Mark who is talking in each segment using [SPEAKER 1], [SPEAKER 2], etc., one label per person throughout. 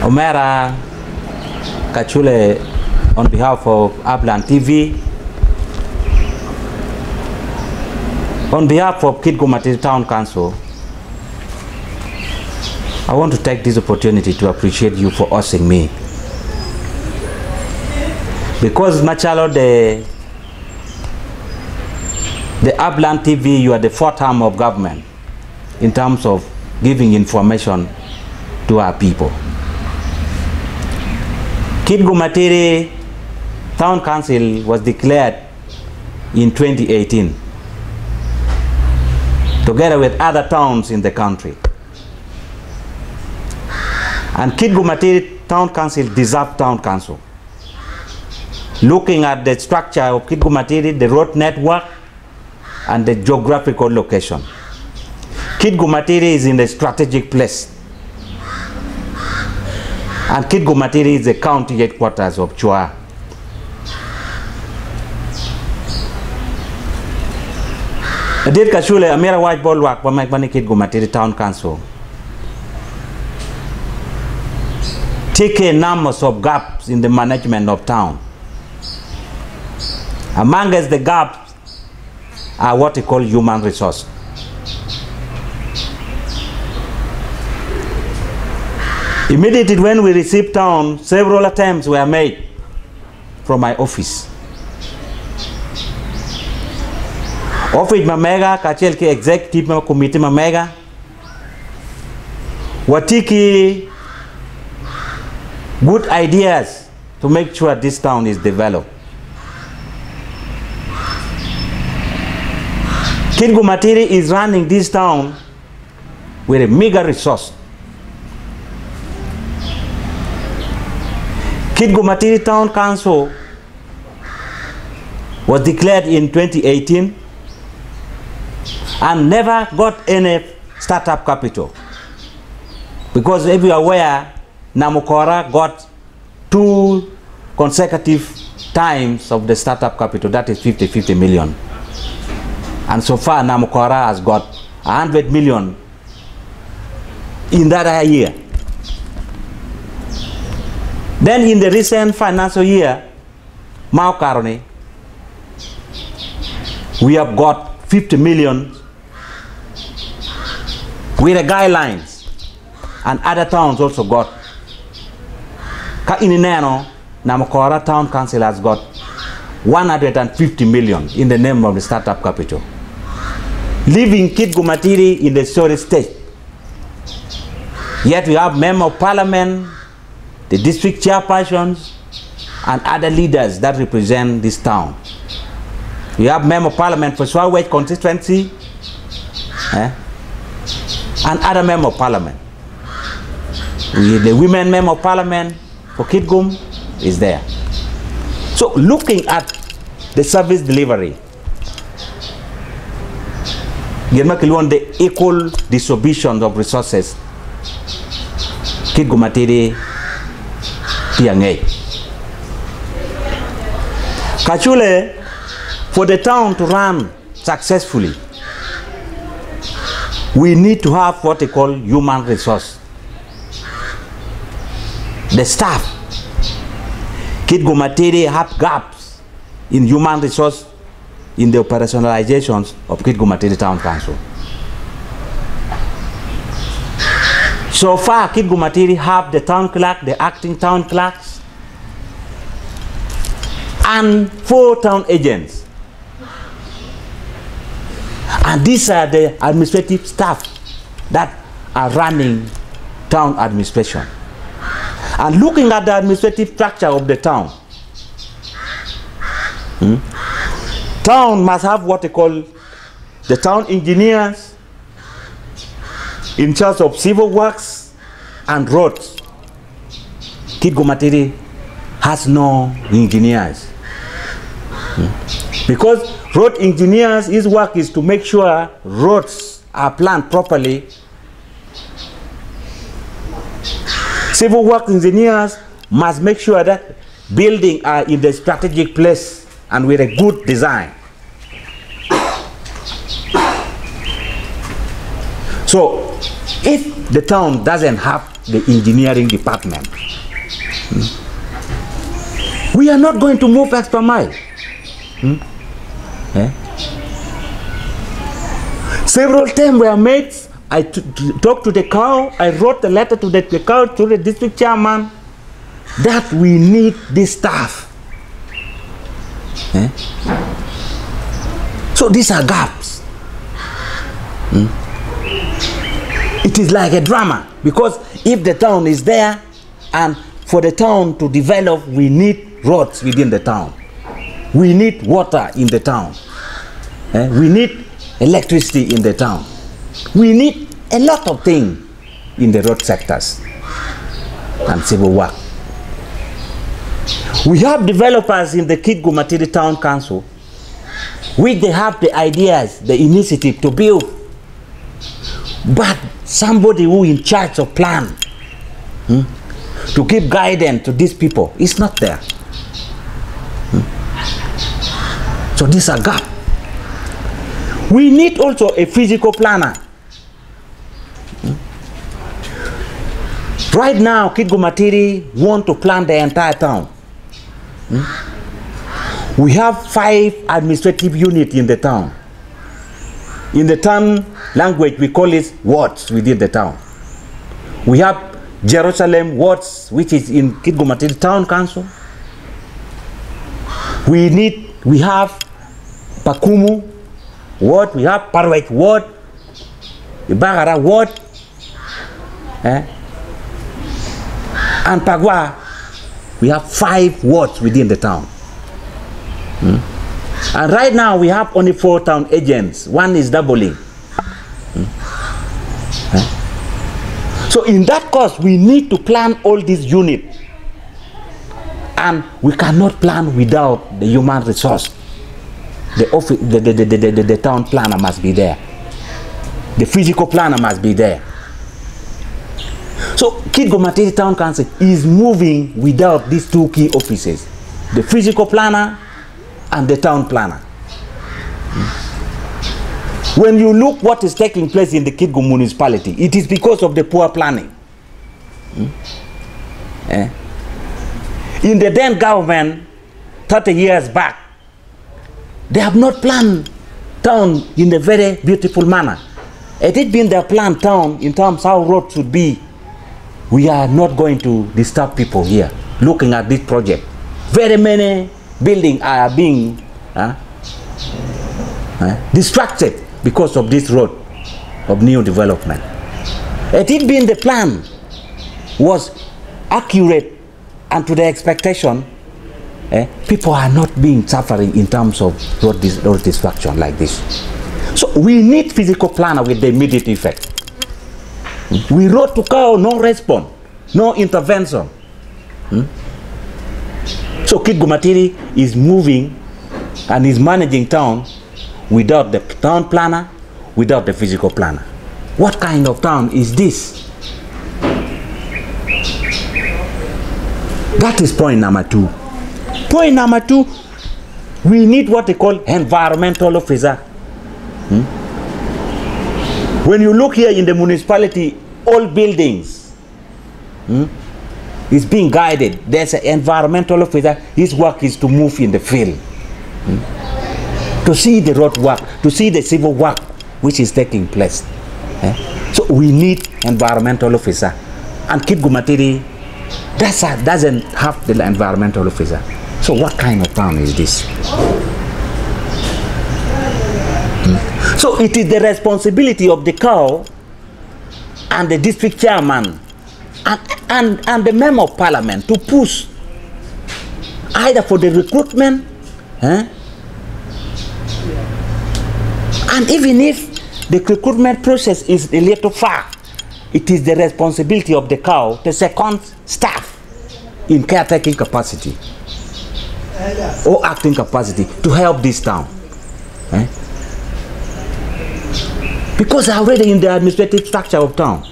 [SPEAKER 1] Omera Kachule, on behalf of Upland TV, on behalf of Kitgum Town Council, I want to take this opportunity to appreciate you for hosting me. Because Machalo, the Upland TV, you are the fourth arm of government in terms of giving information to our people. Kitgum Town Council was declared in 2018, together with other towns in the country. And Kitgum Town Council deserved Town Council. Looking at the structure of Kitgum, the road network, and the geographical location, Kitgum is in a strategic place. And Kitgum is the county headquarters of Chua. Adir Kashule, Amira White Bolwak, Pamakbani Kitgum Town Council. Take a number of gaps in the management of town. Among us, the gaps are what we call human resource. Immediately when we received town, several attempts were made from my office. Office Mamega, Kachelki Executive Committee Mamega, Watiki good ideas to make sure this town is developed. Kitgum is running this town with a meager resource. Kitgum Town Council was declared in 2018 and never got any startup capital. Because if you are aware, Namokora got 2 consecutive times of the startup capital, that is 50 million. And so far, Namokora has got 100 million in that year. Then in the recent financial year, Mao Karone, we have got 50 million with the guidelines, and other towns also got. Ka Inineno, Namokora Town Council has got 150 million in the name of the startup capital, leaving Kitgum in the sorry state. Yet we have Member of Parliament, the district chairpersons, and other leaders that represent this town. We have Member of Parliament for Swawech constituency, and other Member of Parliament. The women Member of Parliament for Kitgum is there. So looking at the service delivery, the equal distribution of resources, Kitgum Kachule, for the town to run successfully, we need to have what they call human resource. The staff, Kitgum have gaps in human resource in the operationalizations of Kitgum Town Council. So far, Kitgum have the town clerk, the acting town clerks, and 4 town agents. And these are the administrative staff that are running town administration. And looking at the administrative structure of the town, town must have what they call the town engineers in charge of civil works and roads. Kitgum has no engineers. Because road engineers, his work is to make sure roads are planned properly. Civil works engineers must make sure that buildings are in the strategic place and with a good design. So if the town doesn't have the engineering department. We are not going to move extra mile. Several attempts were made. I talked to the cow. I wrote a letter to the cow, to the district chairman, that we need this staff. So these are gaps. It is like a drama, because if the town is there, and for the town to develop, we need roads within the town. We need water in the town. We need electricity in the town. We need a lot of things in the road sectors and civil work. We have developers in the Kitgum Matidi Town Council, which they have the ideas, the initiative to build, but somebody who in charge of plan to give guidance to these people is not there. So this is a gap. We need also a physical planner. Right now, Kitgum Matidi want to plan the entire town. We have 5 administrative units in the town. In the town language, we call it wards within the town. We have Jerusalem wards, which is in Kitgum Matidi Town Council. We have Pakumu ward, we have Parwech ward, Ibagara ward, and Pagwa. We have 5 wards within the town. And right now we have only 4 town agents. 1 is doubling. So in that course, we need to plan all these units. And we cannot plan without the human resource. The town planner must be there. The physical planner must be there. So Kitgum Matidi Town Council is moving without these 2 key offices, the physical planner and the town planner. When you look what is taking place in the Kitgum municipality, it is because of the poor planning. In the then government, 30 years back, they have not planned town in a very beautiful manner. Had it been their planned town in terms how roads should be, we are not going to disturb people here looking at this project. Very many buildings are being distracted because of this road of new development. Had it been the plan was accurate and to the expectation, people are not being suffering in terms of road destruction like this. So we need physical planner with the immediate effect. We wrote to cow, no response, no intervention. So Kitgum Matidi is moving and is managing town without the town planner, without the physical planner. What kind of town is this? That is point number 2. Point number 2, we need what they call environmental officer. When you look here in the municipality, all buildings is being guided. There's an environmental officer. His work is to move in the field, to see the road work, to see the civil work which is taking place. So we need environmental officer, and Kitgum Matidi doesn't have the environmental officer. So what kind of town is this? So it is the responsibility of the cow and the district chairman and the member of parliament to push either for the recruitment, and even if the recruitment process is a little far, it is the responsibility of the cow to second staff in caretaking capacity or acting capacity to help this town. Because they are already in the administrative structure of town.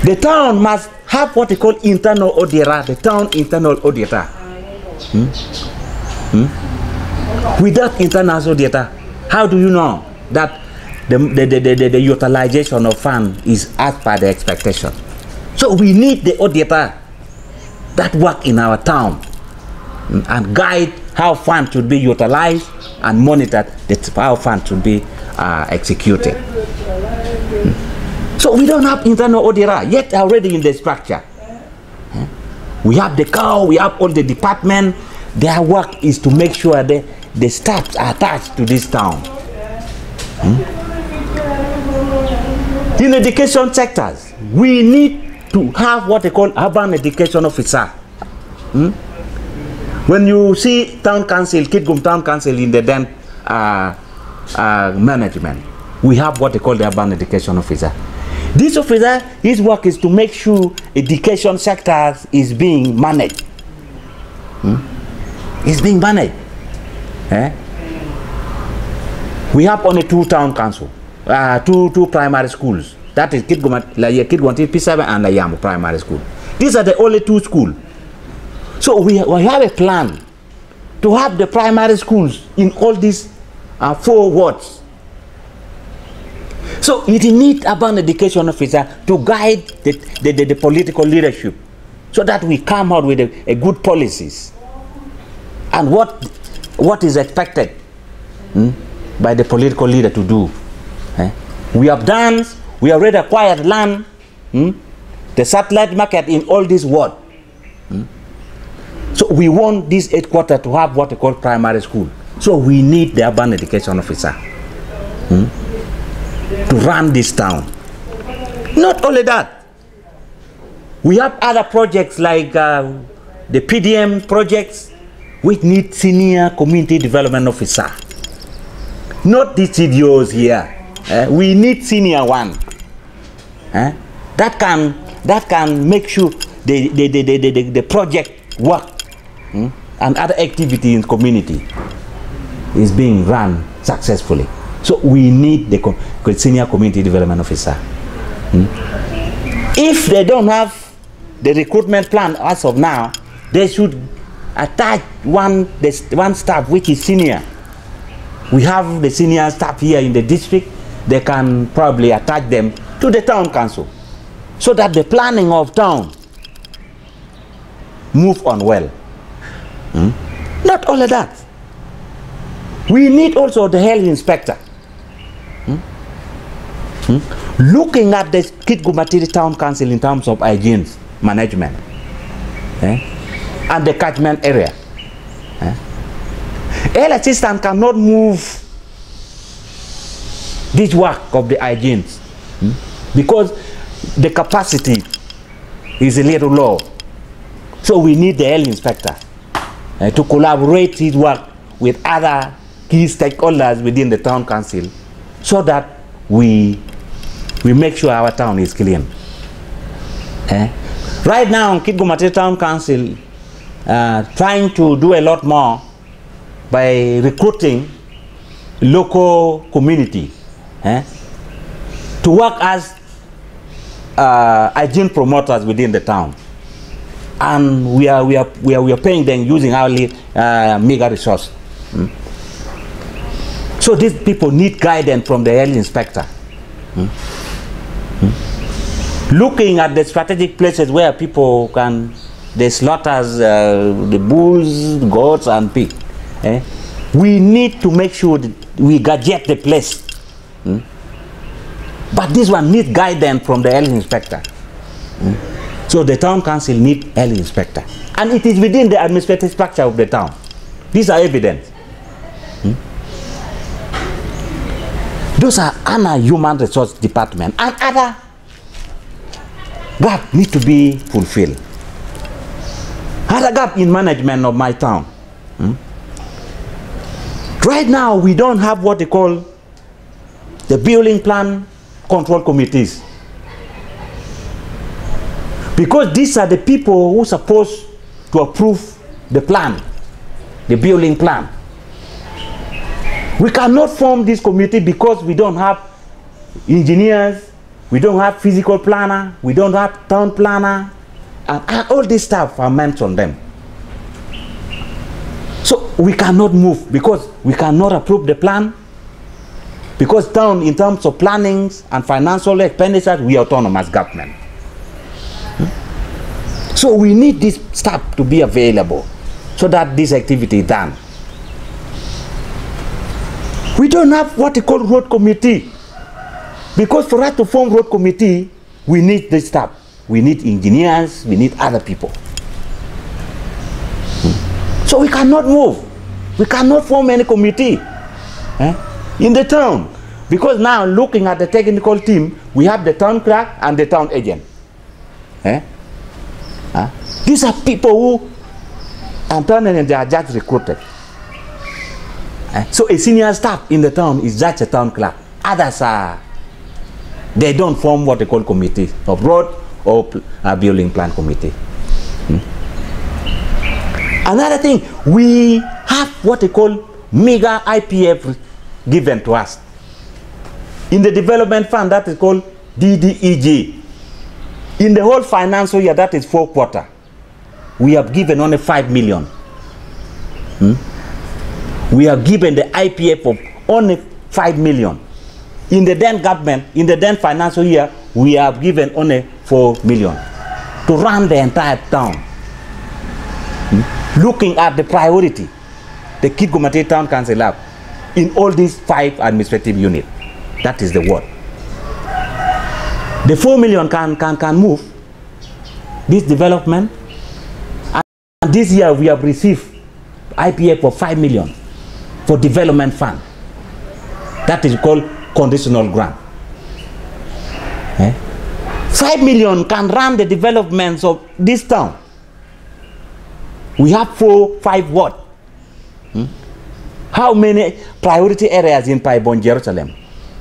[SPEAKER 1] The town must have what they call internal auditor, the town internal auditor. Without internal auditor, how do you know that the utilization of fund is as per the expectation. So we need the auditor that work in our town and guide how funds should be utilized and monitor how funds should be executed. So we don't have internal auditor yet already in the structure. We have the cow, we have all the department. Their work is to make sure that the staffs are attached to this town. In education sectors, we need to have what they call urban education officer. When you see town council, Kitgum town council in the then management, we have what they call the urban education officer. This officer, his work is to make sure education sectors is being managed. It's being managed. We have only 2 town council, two primary schools. That is Kitgum P7 and Layamu Primary School. These are the only 2 schools. So we have a plan to have the primary schools in all these 4 wards. So it needs urban education officer to guide the political leadership so that we come out with a good policies and what is expected by the political leader to do. We already acquired land, the satellite market in all these wards. So we want this headquarters to have what we call primary school. So we need the urban education officer to run this town. Not only that, we have other projects like the PDM projects, which need senior community development officer. Not the CDOs here. We need senior one. That can make sure the project work and other activity in community is being run successfully. So we need the senior community development officer. If they don't have the recruitment plan as of now, they should attach one staff which is senior. We have the senior staff here in the district. They can probably attach them to the town council so that the planning of town move on well. Not only that, we need also the health inspector. Looking at the Kitgum town council in terms of hygiene management and the catchment area. Health assistant cannot move this work of the hygiene because the capacity is a little low. So we need the health inspector to collaborate his work with other key stakeholders within the town council so that we make sure our town is clean. Right now, Kitgum Town Council trying to do a lot more by recruiting local community to work as hygiene promoters within the town, and we are paying them using our meager resource. So these people need guidance from the health inspector. Looking at the strategic places where people can, the slaughters, the bulls, goats, and pigs. We need to make sure that we gadget the place. But this one needs guidance from the health inspector. So the town council needs health inspector. And it is within the administrative structure of the town. These are evidence. Those are other human resource department and other gap need to be fulfilled. Other gap in management of my town. Right now we don't have what they call the building plan control committees, because these are the people who are supposed to approve the plan, the building plan. We cannot form this committee because we don't have engineers, we don't have physical planner, we don't have town planner, and all this stuff are mentioned them. So we cannot move because we cannot approve the plan, Because town, in terms of plannings and financial expenditures, we are autonomous government. So we need this stuff to be available so that this activity is done. We don't have what they call road committee. Because for us to form road committee, we need this stuff. We need engineers, we need other people. So we cannot move. We cannot form any committee in the town. Because now, looking at the technical team, we have the town clerk and the town agent. These are people who, and they are just recruited. So a senior staff in the town is just a town clerk. Others are, they don't form what they call committee of road or building plan committee. Another thing, we have what they call mega IPF given to us. In the development fund, that is called DDEG. In the whole financial year, that is 4 quarters, we have given only 5 million. We have given the IPF of only 5 million. In the then government, in the then financial year, we have given only 4 million to run the entire town. Looking at the priority, the Kitgum Town Council have in all these 5 administrative units. That is the word. The 4 million can move this development. And this year we have received IPF for 5 million for development fund. That is called conditional grant. 5 million can run the developments of this town. We have 5 what? How many priority areas in Paibon, Jerusalem?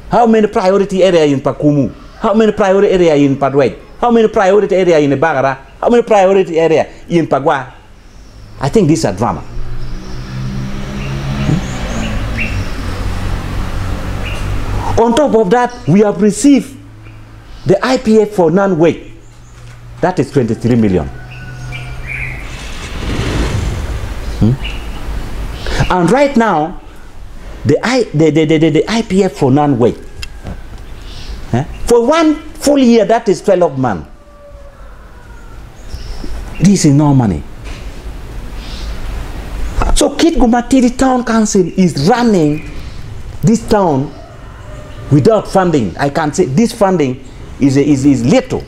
[SPEAKER 1] How many priority areas in Pakumu? How many priority areas in Padway? How many priority areas in Bagara? How many priority areas in Pagwa? I think these are drama. On top of that, we have received the IPF for non-wage. That is 23 million. And right now, the IPF for non-wage, for 1 full year, that is 12 months. This is no money. So Kitgum Town Council is running this town without funding. I can say this funding is little,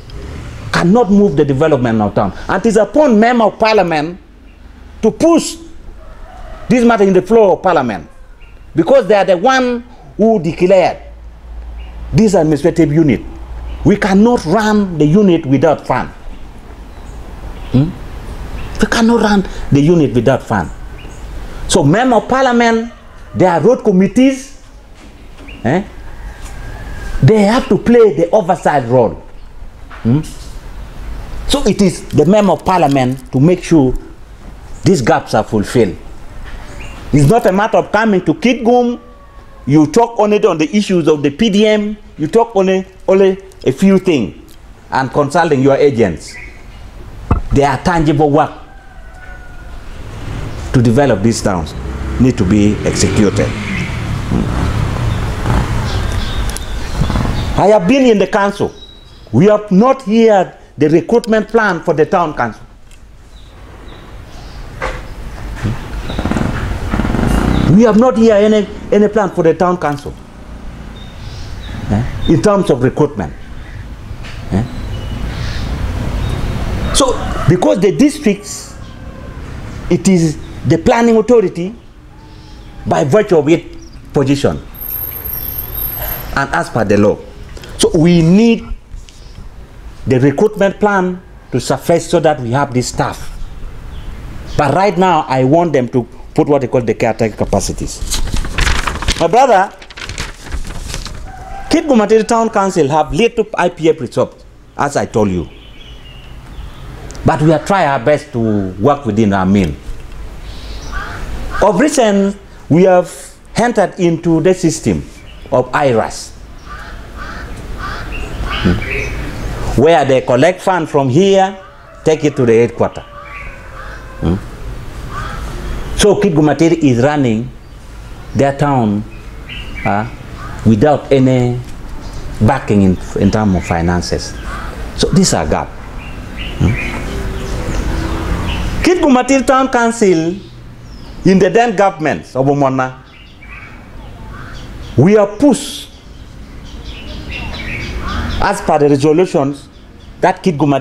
[SPEAKER 1] cannot move the development of town. And it is upon member of parliament to push this matter in the floor of parliament, because they are the one who declared this administrative unit. We cannot run the unit without fund. We cannot run the unit without fund. So member of parliament, there are road committees, they have to play the oversight role. So it is the member of parliament to make sure these gaps are fulfilled. It's not a matter of coming to Kitgum, you talk only on the issues of the PDM, you talk only a few things, and consulting your agents. There are tangible work to develop these towns, need to be executed. I have been in the council. We have not heard the recruitment plan for the town council. We have not heard any plan for the town council in terms of recruitment. So, because the districts, it is the planning authority by virtue of its position and as per the law. So we need the recruitment plan to suffice so that we have this staff. But right now, I want them to put what they call the caretaker capacities. My brother, Kitgum Town Council have little IPF results, as I told you. But we are trying our best to work within our means. Of recent, we have entered into the system of IRAS, where they collect funds from here, take it to the headquarters. So Kitgum is running their town without any backing in terms of finances. So these are gaps. Kitgum Town Council, in the then government of Omona, we are pushed, as per the resolutions, that Kitgum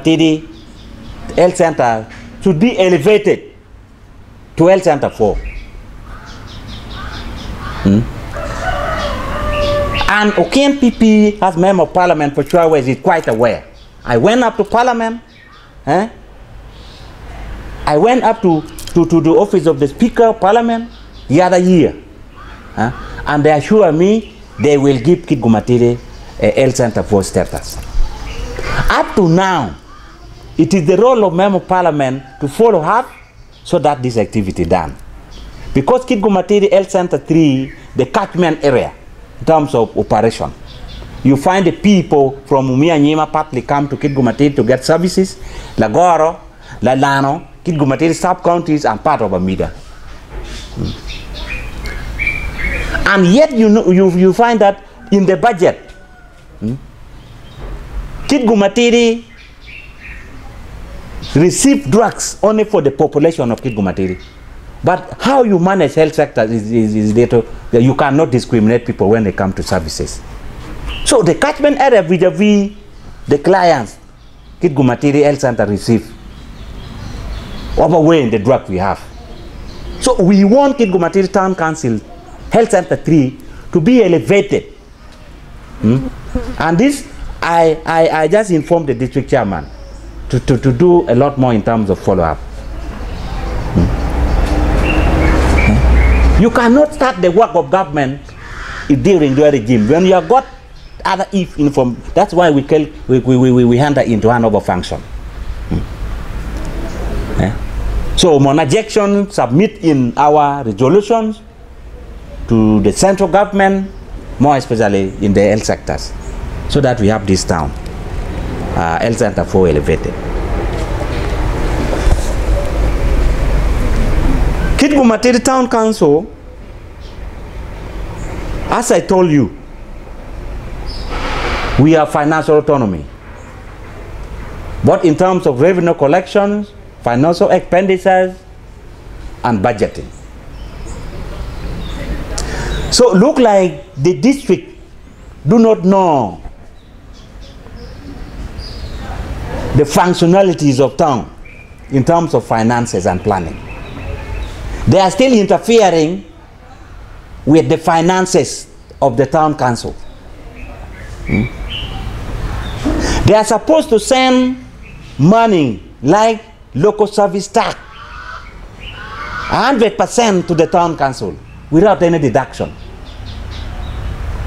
[SPEAKER 1] Health Center should be elevated to Health Center 4. And Okean PP, as Member of Parliament for Chua, is quite aware. I went up to Parliament. I went up to the office of the Speaker of Parliament the other year. And they assure me they will give Kitgum a health center 4 status. Up to now, it is the role of Member of Parliament to follow up so that this activity done. Because Kitgum Health Center 3, the catchment area, in terms of operation, you find the people from Umia Nyima partly come to Kitgum to get services, Lagoro, Lalano, Kitgum sub-counties and part of Amida. And yet you find that in the budget, Kitgum receive drugs only for the population of Kitgum. But how you manage health sector is little, you cannot discriminate people when they come to services. So the catchment area vis-a-vis the clients Kitgum Health Center receive overweighing the drug we have. So we want Kitgum Town Council Health Center 3 to be elevated. And this, I just informed the district chairman to do a lot more in terms of follow-up. You cannot start the work of government during the regime when you have got other inform. That's why we hand that into handover function. So Monajection submit in our resolutions to the central government, more especially in the health sectors, so that we have this town health center 4 elevated. Kitgum Town Council, as I told you, we have financial autonomy, both in terms of revenue collections, financial expenditures, and budgeting. So look like the district do not know the functionalities of town in terms of finances and planning. They are still interfering with the finances of the town council. They are supposed to send money like local service tax 100% to the town council without any deduction.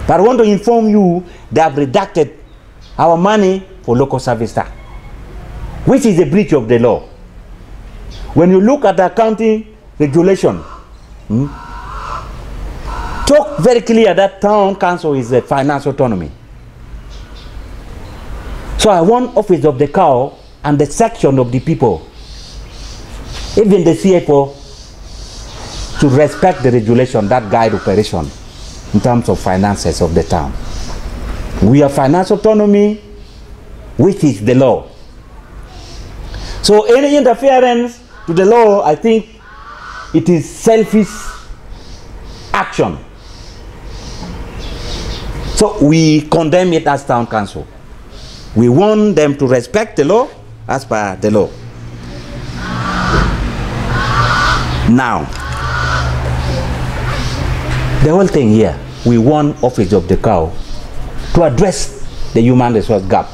[SPEAKER 1] But I want to inform you they have reducted our money for local service tax, which is a breach of the law. When you look at the accounting regulation, talk very clear that town council is a financial autonomy. So I want office of the cow and the section of the people, even the CFO, to respect the regulation that guide operation in terms of finances of the town. We have financial autonomy, which is the law. So any interference to the law, I think it is selfish action. So we condemn it as town council. We want them to respect the law as per the law. Now, the whole thing here, we want office of the cow to address the human resource gap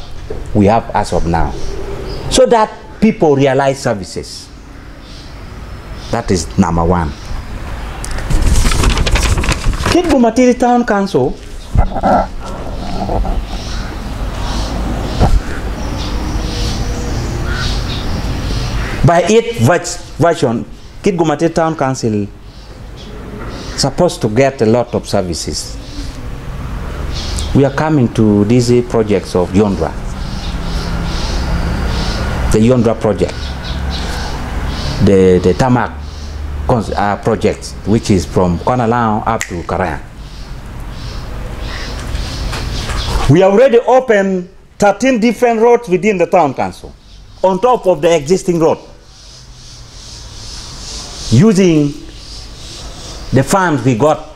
[SPEAKER 1] we have as of now, so that people realize services. That is number one. Kitgum Town Council by its version, Kitgum Town Council supposed to get a lot of services. We are coming to these projects of Yondra, the Yondra project, the Tamak project, which is from Konalang up to Karayan. We already opened 13 different roads within the town council, on top of the existing road, using the funds we got.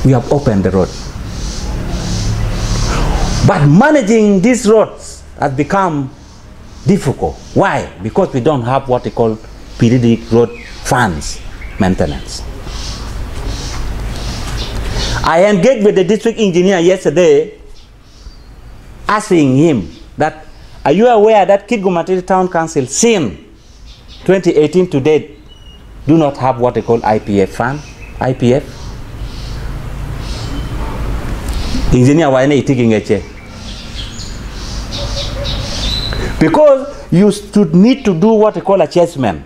[SPEAKER 1] We have opened the road. But managing these roads has become difficult. Why? Because we don't have what they call periodic road funds maintenance. I engaged with the district engineer yesterday, asking him that, are you aware that Kitgum Town Council since 2018 to date do not have what they call IPF fund? IPF? Engineer, why are you taking a chair? Because you should need to do what they call assessment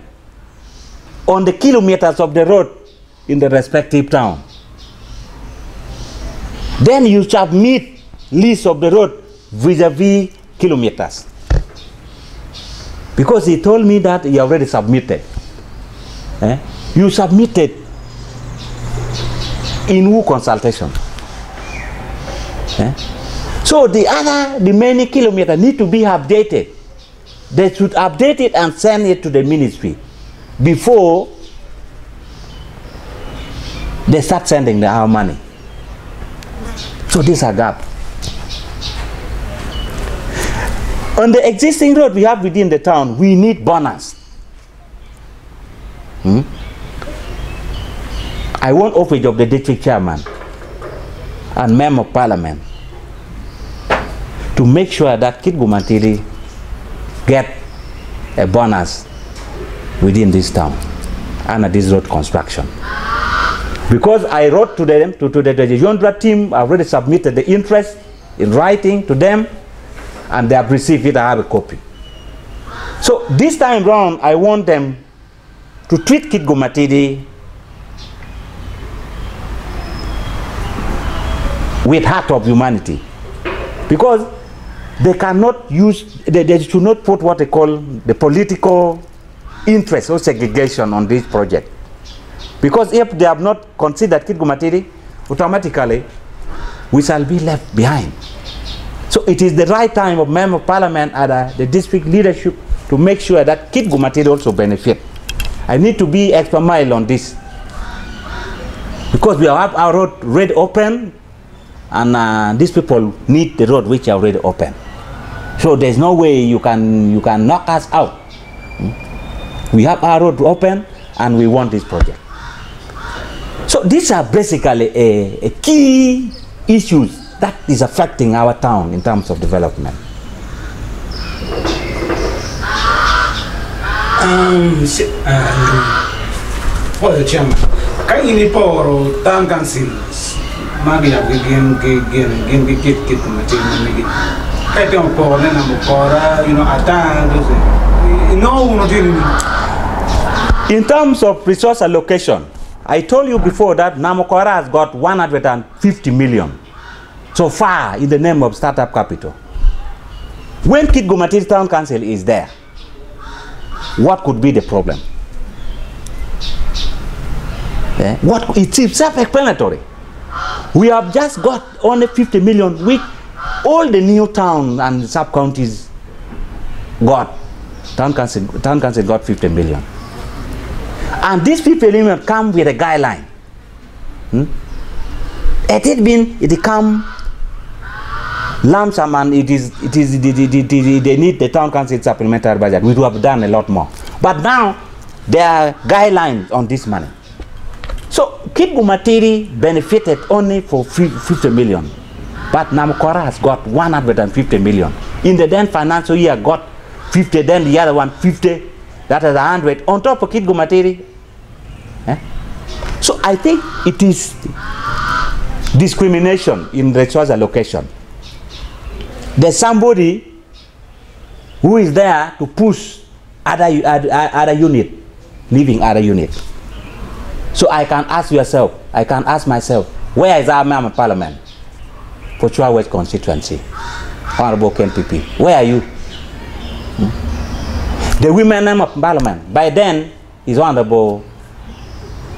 [SPEAKER 1] on the kilometers of the road in the respective town. Then you submit list of the road vis-a-vis kilometers. Because he told me that he already submitted. You submitted in who consultation? So the remaining kilometers need to be updated. They should update it and send it to the ministry before they start sending our money. So this is a gap. On the existing road we have within the town, we need bonus. I want office of the district chairman and member of parliament to make sure that Kitgum get a bonus within this town under this road construction. Because I wrote to them, to the Yondra team, I already submitted the interest in writing to them, and they have received it. I have a copy. So this time round, I want them to treat Kitgum with heart of humanity, because they cannot use, they should not put what they call the political interest or segregation on this project. Because if they have not considered Kitgum, automatically we shall be left behind. So it is the right time of member of parliament and the district leadership to make sure that Kitgum also benefit. I need to be extra mile on this, because we have our road already open, and these people need the road which are already open. So there's no way you can knock us out. We have our road open and we want this project. So these are basically a key issues that is affecting our town in terms of development.
[SPEAKER 2] For the chairman, can you pour town council? Magia begin
[SPEAKER 1] in terms of resource allocation, I told you before that Namokora has got 150 million so far in the name of startup capital. When Kitgum Town Council is there, what could be the problem? It's self-explanatory. We have just got only 50 million, which all the new towns and sub-counties got. Town council got 50 million. And these 50 million come with a guideline. It come lump sum, and they need the town council supplementary budget. We would have done a lot more. But now there are guidelines on this money. So Kitgum benefited only for 50 million, but Namokora has got 150 million. In the then financial year got 50, then the other one 50, that is 100 on top of Kitgum. So I think it is discrimination in resource allocation. There's somebody who is there to push other unit, leaving other unit. So I can ask yourself, I can ask myself, where is our member of parliament for Chua West constituency? Honorable KNPP, where are you? The women member of parliament, by then, is Honorable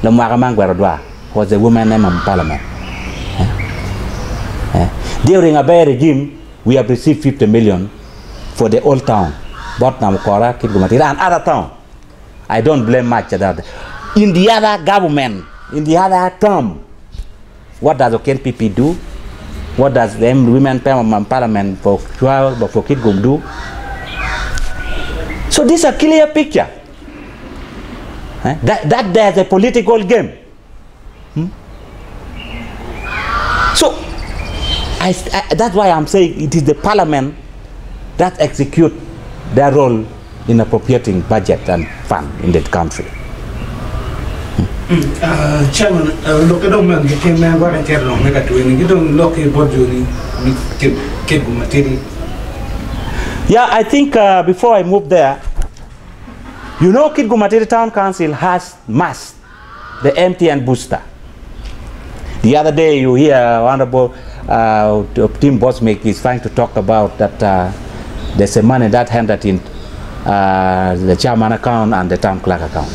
[SPEAKER 1] Lemwaramang Gwaradwa, was the women member of parliament. During a bad regime, we have received 50 million for the old town, both Namukora, Kitgum, and other town. I don't blame much of that. In the other government, in the other term, what does OKNPP do? What does the Women Parliament for Kitgum do? So this is a clear picture. That there's a political game. So that's why I'm saying it is the parliament that execute their role in appropriating budget and fund in that country.
[SPEAKER 2] Chairman, look at them and get man what I tell them, make a twin. You don't look at what you need Matidi.
[SPEAKER 1] Yeah, I think before I move there, you know, Kitgum Town Council has masked the empty and booster. The other day, you hear Honorable Tim Bosmick is trying to talk about that there's a money that handed in the chairman account and the town clerk account.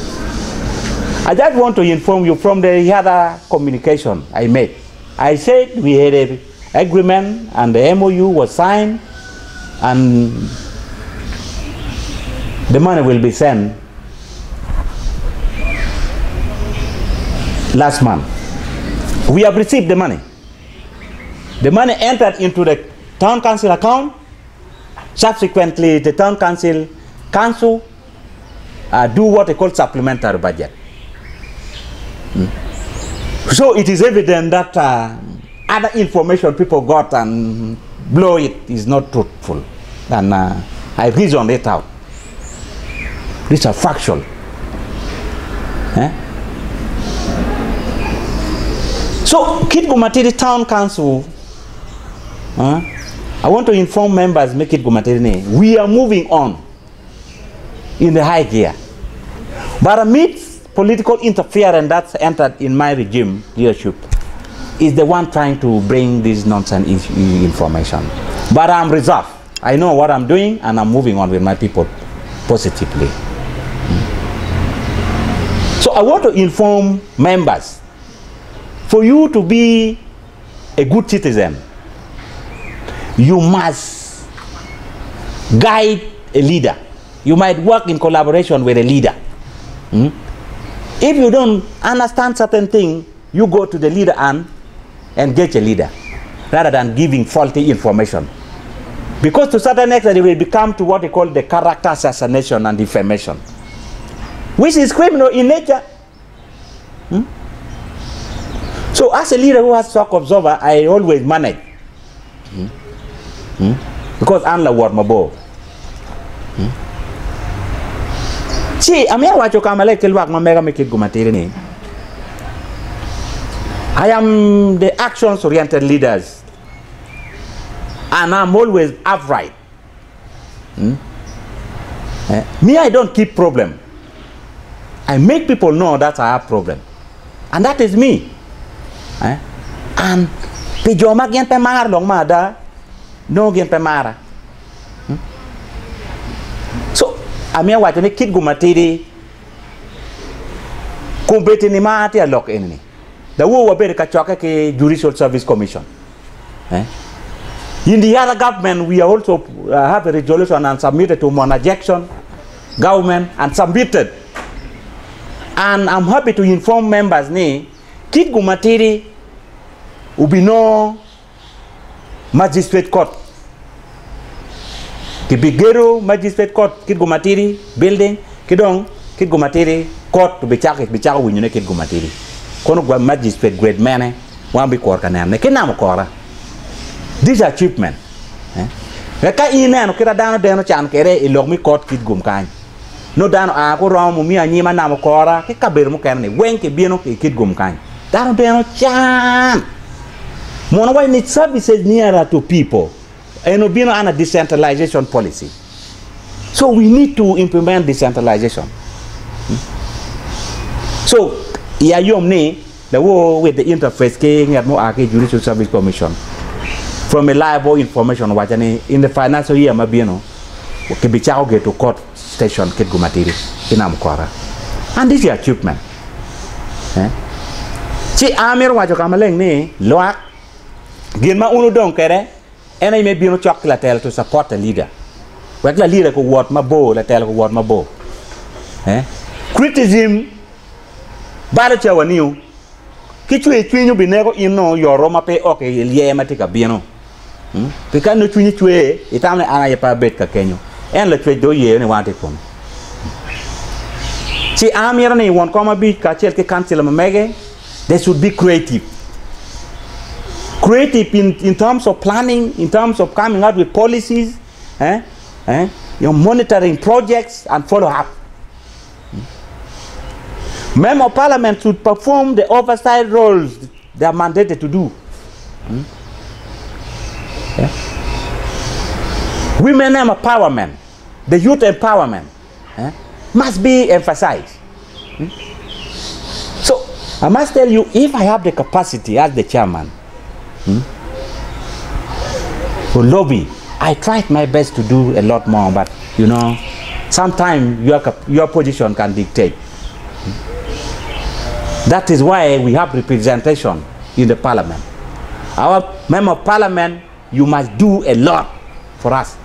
[SPEAKER 1] I just want to inform you from the other communication I made. I said we had an agreement and the MOU was signed and the money will be sent last month. We have received the money. The money entered into the town council account. Subsequently, the town council do what they call supplementary budget. So it is evident that other information people got and blow it is not truthful. And I reasoned it out. These are factual. So, Kitgum Town Council, I want to inform members, make it we are moving on in the high gear. But amidst political interference that's entered in my regime leadership is the one trying to bring this nonsense information. But I'm reserved. I know what I'm doing and I'm moving on with my people positively. So I want to inform members, for you to be a good citizen, you must guide a leader. You might work in collaboration with a leader. If you don't understand certain things, you go to the leader and engage a leader, rather than giving faulty information. Because to a certain extent, it will become to what they call the character assassination and defamation, which is criminal in nature. So as a leader who has shock absorber, I always manage. Because I'm the word mabo. See, I am the actions-oriented leaders, and I'm always upright. Me, I don't keep problem. I make people know that I have problem, and that is me. And pijoma gen pemar long mada, no gen pemara. So, I'm here watching the Kitgum Matidi. Kumbeti ni mati a lock enemy. The war will be the Kachoke Judicial Service Commission. In the other government, we also have a resolution and submitted to Jackson government and submitted. And I'm happy to inform members ni Kitgum Matidi will be no magistrate court. Kibigero magistrate court Kitgum Matidi building kidong Kitgum Matidi court to be charged when you make Kitgum Matidi. Kono gwa magistrate grade man wan be court kanam ne kenam kora. These are achievement. Ka ina no kira dano deno chan kere ilog mi court Kitgum kan. No dano a ko rom mi anyima nam kora ke kaber mo kan ne wen ke bieno ke Kitgum kan. Dano deno chan. Mona why need services nearer to people. And we be on a decentralization policy. So we need to implement decentralization. So, the war with the interface Judicial Service Commission from reliable information in the financial year can be charged to court station Kitgum Matidi in Amkwara. And this is achievement. See, Amir Wajokamaleng ni loak Gilma uno don kere, and I may be no chocolate to support a leader. What la leader could what my bow, la tell what my bow. Criticism, Baracha wa new. Kichu e twinyu binego ino your Roma pay okay, ye matika bieno. Because no twinyu chwe, itamne ana ye pa bet ka kenyo. And la trade do ye ni want it from. See, I'm here and one comma beat, Kachel cancel mege. They should be creative. Creative in terms of planning, in terms of coming out with policies, monitoring projects and follow up. Member of Parliament should perform the oversight roles they are mandated to do. Women empowerment, the youth empowerment must be emphasized. So I must tell you, if I have the capacity as the chairman to lobby, I tried my best to do a lot more, but you know, sometimes your position can dictate. That is why we have representation in the parliament. Our member of parliament, you must do a lot for us.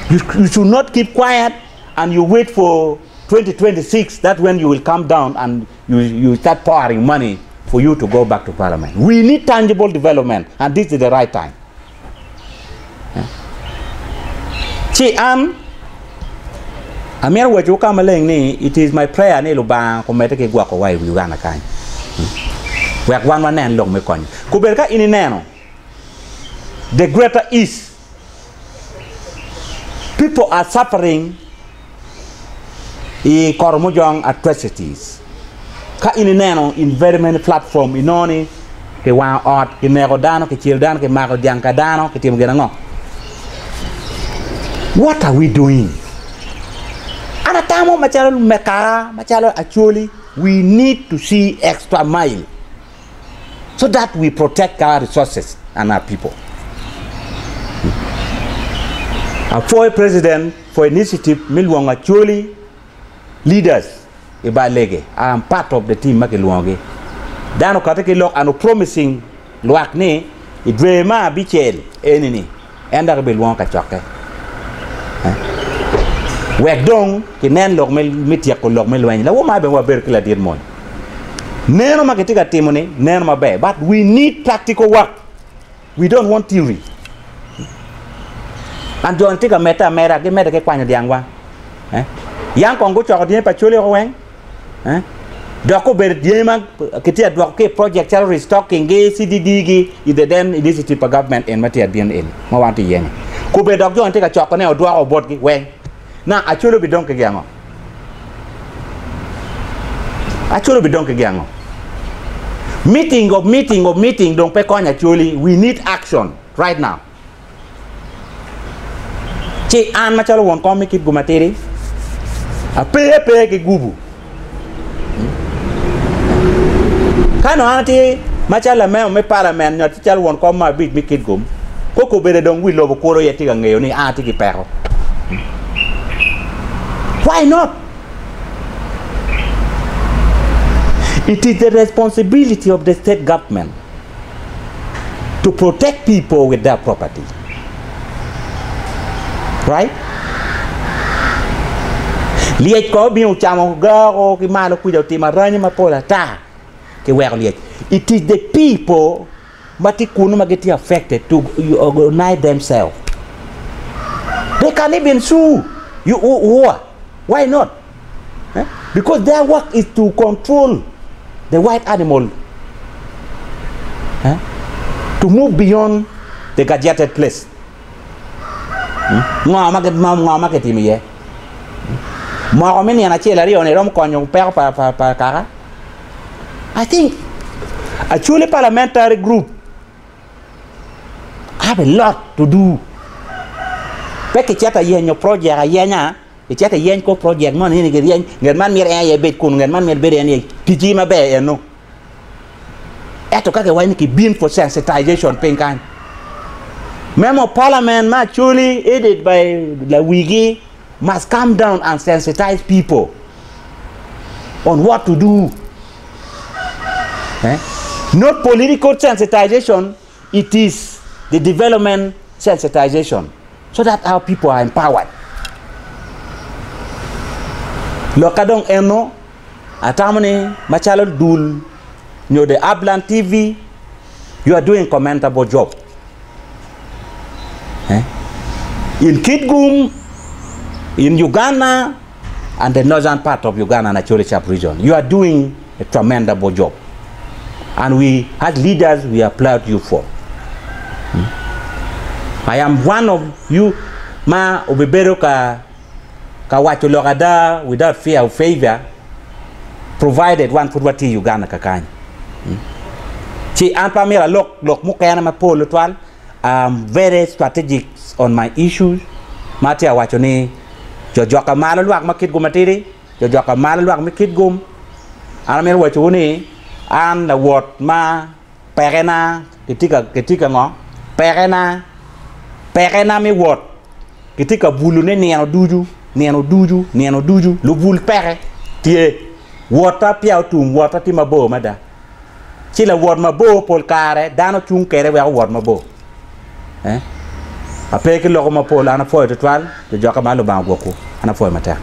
[SPEAKER 1] You should not keep quiet and you wait for 2026, that's when you will come down and you start pouring money for you to go back to parliament. We need tangible development, and this is the right time. Amir wajuka maleng ni, it is my prayer ni lubang kumete ke gwa ko wai Uganda kan. Wek wan nen long me kon. Kuberka ini neno. The greater east. People are suffering kormujong atrocities. Ka ini neno in very many platforms inoni ke wan ot ke nego dano ke chil dano ke mago dianka dano ke tim gena ngo. What are we doing? Anatamo machalo mekara machalo actually we need to see extra mile so that we protect our resources and our people. For a president, for initiative, Milwang actually leaders iba lege. I am part of the team makiluange. Dano kateke lok ano promising luak ni idwema bichel enini enda belwang kachoke. Wek dong ki nen lok mel mitiak ko lok mel wany la wo ma be wa ber kila dir mon neno maketika timoni neno mabe, but we need practical work. We don't want theory. And don't take a meta ke meta ke kwanya diangwa yang kongo choko die pa chole ko wen doko ber die ma ketia doko ke project chal restocking ge CDD ge ide den initiative for government en matia bien en ma wanti yen ko be dok jon take choko ne odwa obot ge wen na acholo bi donc giango meeting don't pe konya actually we need action right now. Che an machalo won ko mi Kitgum Matidi a pe ke gubu kano anti machala me parliament nyot chal won ko ma bit mi Kitgum ko bere dong wi lobo koro yeti ga ngeyo ni anti ki pero. Why not? It is the responsibility of the state government to protect people with their property. Right? Liet ko bi uchamo go ki malo ku jauti maranya mapola ta ke wer liet. It is the people matikunu mageti affected to organize themselves. They can even sue you who. Why not? Because their work is to control the white animal to move beyond the gadgeted place. I think a truly parliamentary group have a lot to do. It's just a yanko project man in the yan man mere a bed kun man mere bed any tijima be no eto kake wani ki bin for sensitization penkan member of parliament actually aided by the wigi must come down and sensitize people on what to do. Not political sensitization, it is the development sensitization so that our people are empowered. Lokadong eno atamani machalo dul nyo the Ablan TV, you are doing commendable job. In Kitgum, in Uganda, and the northern part of Uganda and Acholi region, you are doing a commendable job. And we, as leaders, we applaud you for. I am one of you, ma ubebero ka wacho logada without fear of favor, provided one putwati Uganda kakany. See, Ampamira look mukayana mapolo twal. I'm very strategic on my issues. Matia wachoni jojoka malalwak makitgum Matidi, jojoka malalwak makitgum. Anamir wachuni and the word ma perena ketika ngo perena mi word ketika bulune niano duju lu bul pere tie water piao tum water ti mabo mada chila word mabo pol kare dano chung kere wa word mabo apeke logo ma pol ana foy to twal to joka malo ba goko ana foy mata